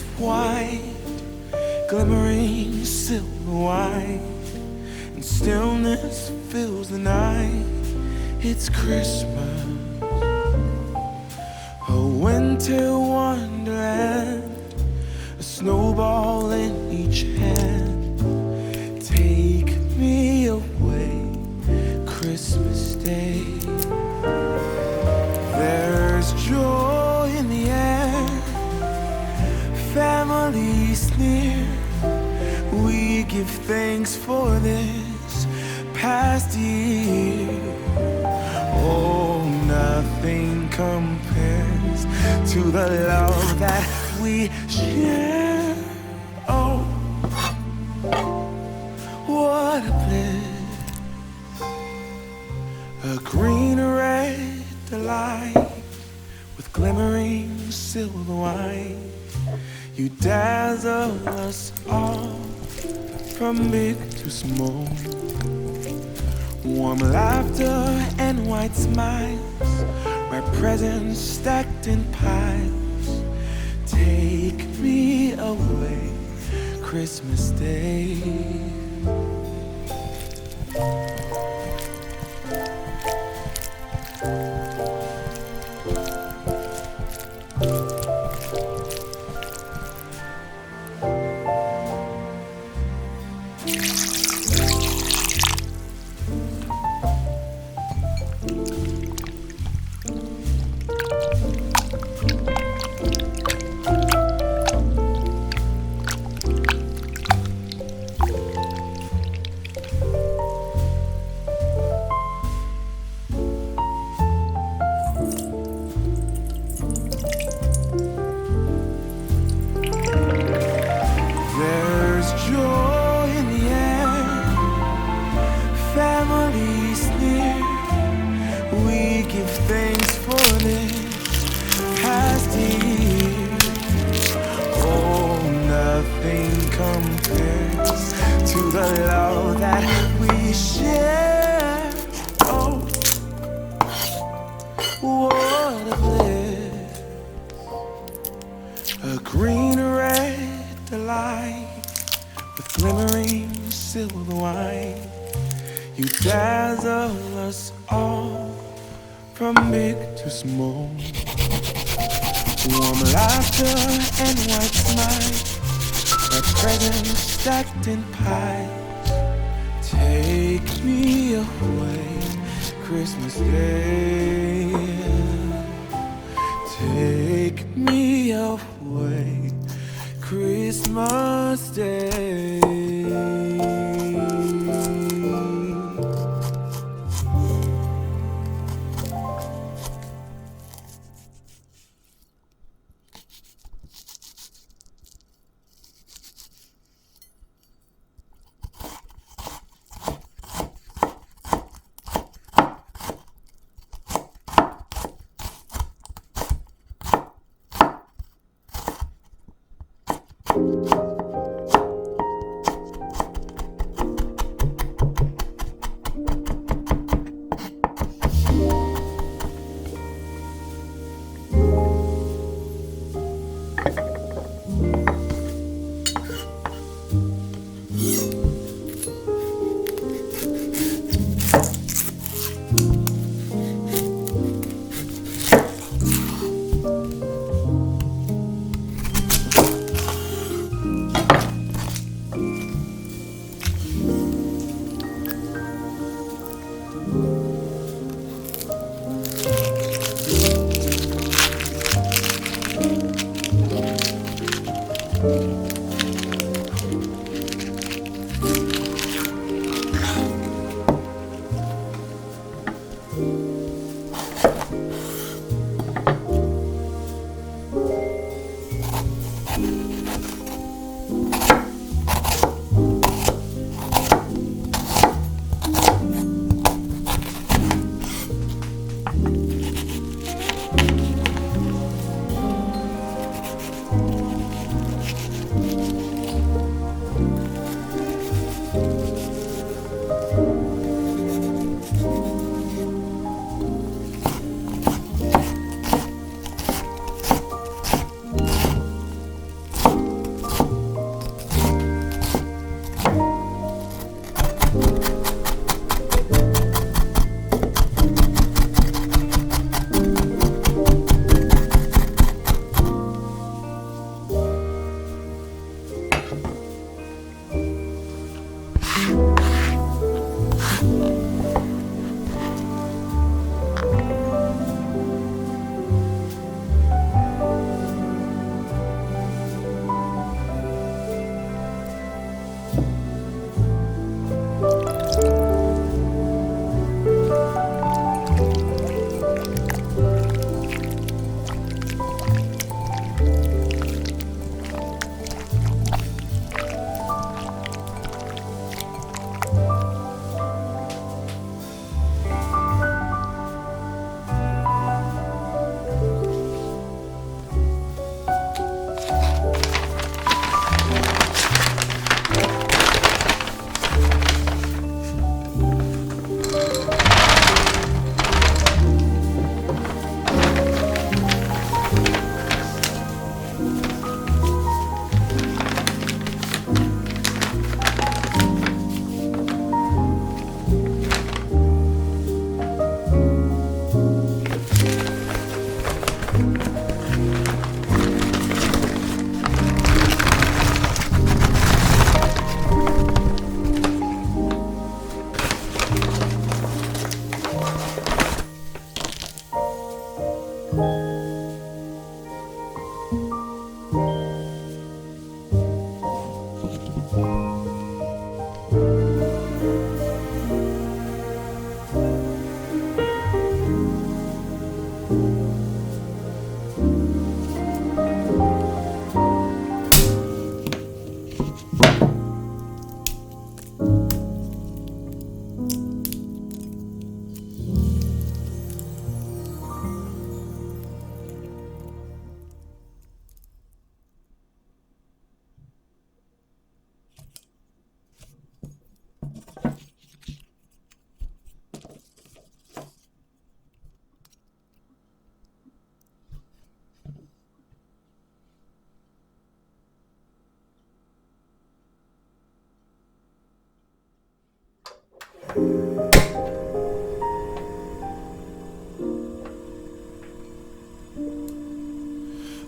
is white, glimmering silver white, and stillness fills the night. It's Christmas, a winter wonderland, a snowball in each hand. Take me away, Christmas Day. There's joy in the air, families near. We give thanks for this past year. Oh, nothing compares to the love that we share. Oh, what a bliss, a green red delight with glimmering silver white. You dazzle us all from big to small. Warm laughter and white smiles, red presents stacked in piles. Take me away, Christmas Day. You dazzle us all from big to small. Warm laughter and white smiles, red presents stacked in piles. Take me away, Christmas Day. Take me away, Christmas Day.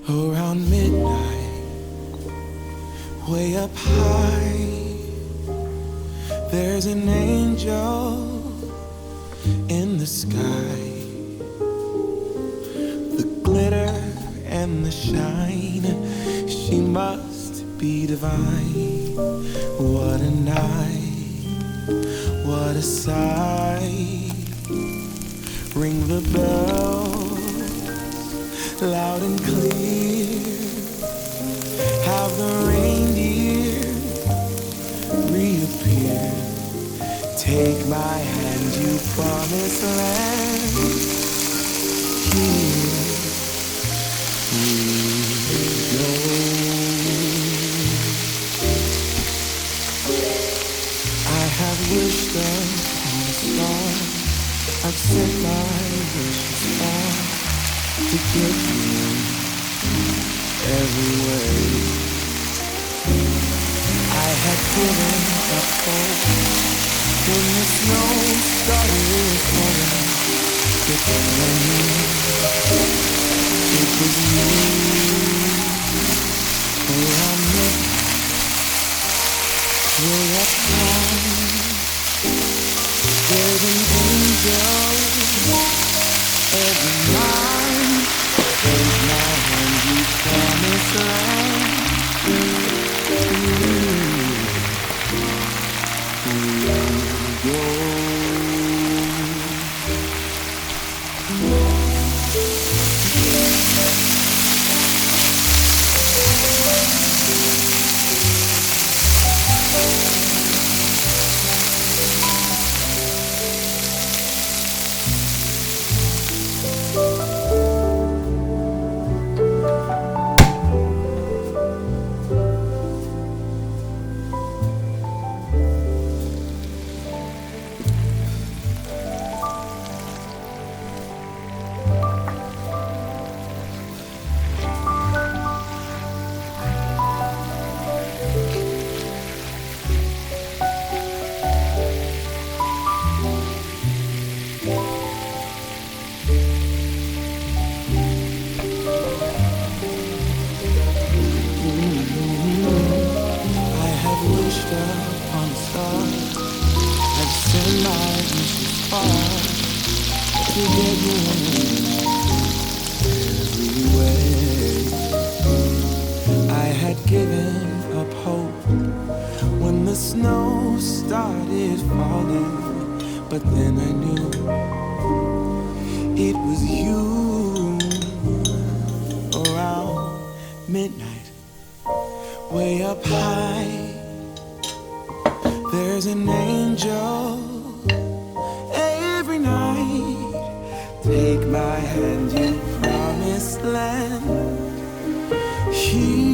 Around midnight, way up high, there's an angel in the sky. The glitter and the shine, she must be divine. What a night, what a sight. Ring the bell loud and clear. Have the reindeer reappear. Take my hand, you promised land. Here we go. I have wished upon a star. I've sent my wishes far to get you every way. I had given up hope when the snow started falling. But then I knew it was you. Around midnight, way up high, there's an angel every night. Take my hand, you promised land. Here we go. my reach is far to get you every way. I had given up hope when the snow started falling, but then I knew it was you. Around midnight, way up high, there's an angel every night. Take my hand, you promised land. He